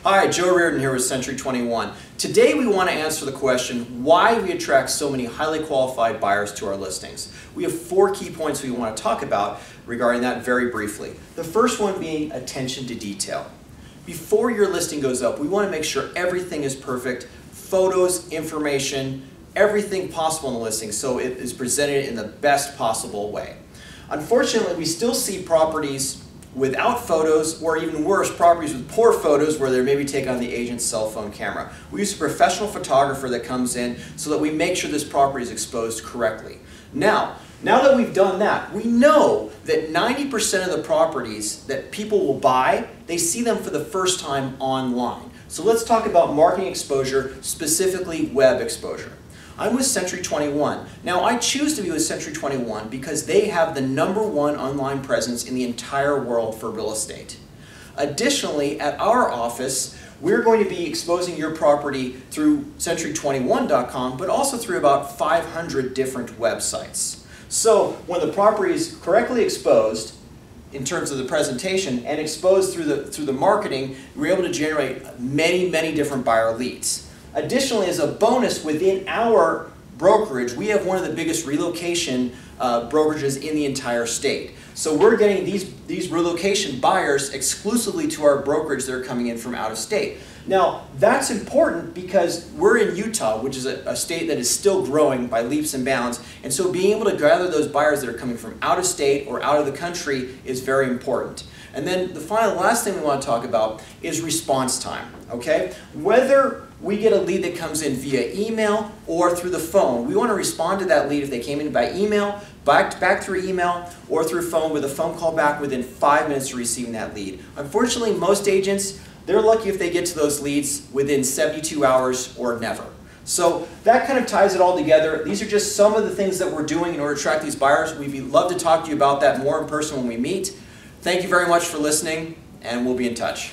Hi, Joe Reardon here with Century 21. Today we want to answer the question why we attract so many highly qualified buyers to our listings. We have 4 key points we want to talk about regarding that very briefly. The first one being attention to detail. Before your listing goes up, we want to make sure everything is perfect, photos, information, everything possible in the listing so it is presented in the best possible way. Unfortunately, we still see properties without photos, or even worse, properties with poor photos where they're maybe taken on the agent's cell phone camera. We use a professional photographer that comes in so that we make sure this property is exposed correctly. Now that we've done that, we know that 90% of the properties that people will buy, they see them for the first time online. So let's talk about marketing exposure, specifically web exposure. I'm with Century 21. Now I choose to be with Century 21 because they have the #1 online presence in the entire world for real estate. Additionally, at our office, we're going to be exposing your property through century21.com, but also through about 500 different websites. So when the property is correctly exposed in terms of the presentation and exposed through the marketing, we're able to generate many different buyer leads. Additionally, as a bonus within our brokerage, we have one of the biggest relocation brokerages in the entire state. So we're getting these relocation buyers exclusively to our brokerage that are coming in from out of state. Now, that's important because we're in Utah, which is a state that is still growing by leaps and bounds, and so being able to gather those buyers that are coming from out of state or out of the country is very important. And then the last thing we want to talk about is response time, okay? Whether we get a lead that comes in via email or through the phone, we want to respond to that lead if they came in by email, back through email, or through phone with a phone call back within 5 minutes of receiving that lead. Unfortunately, most agents, they're lucky if they get to those leads within 72 hours or never. So that kind of ties it all together. These are just some of the things that we're doing in order to attract these buyers. We'd love to talk to you about that more in person when we meet. Thank you very much for listening, and we'll be in touch.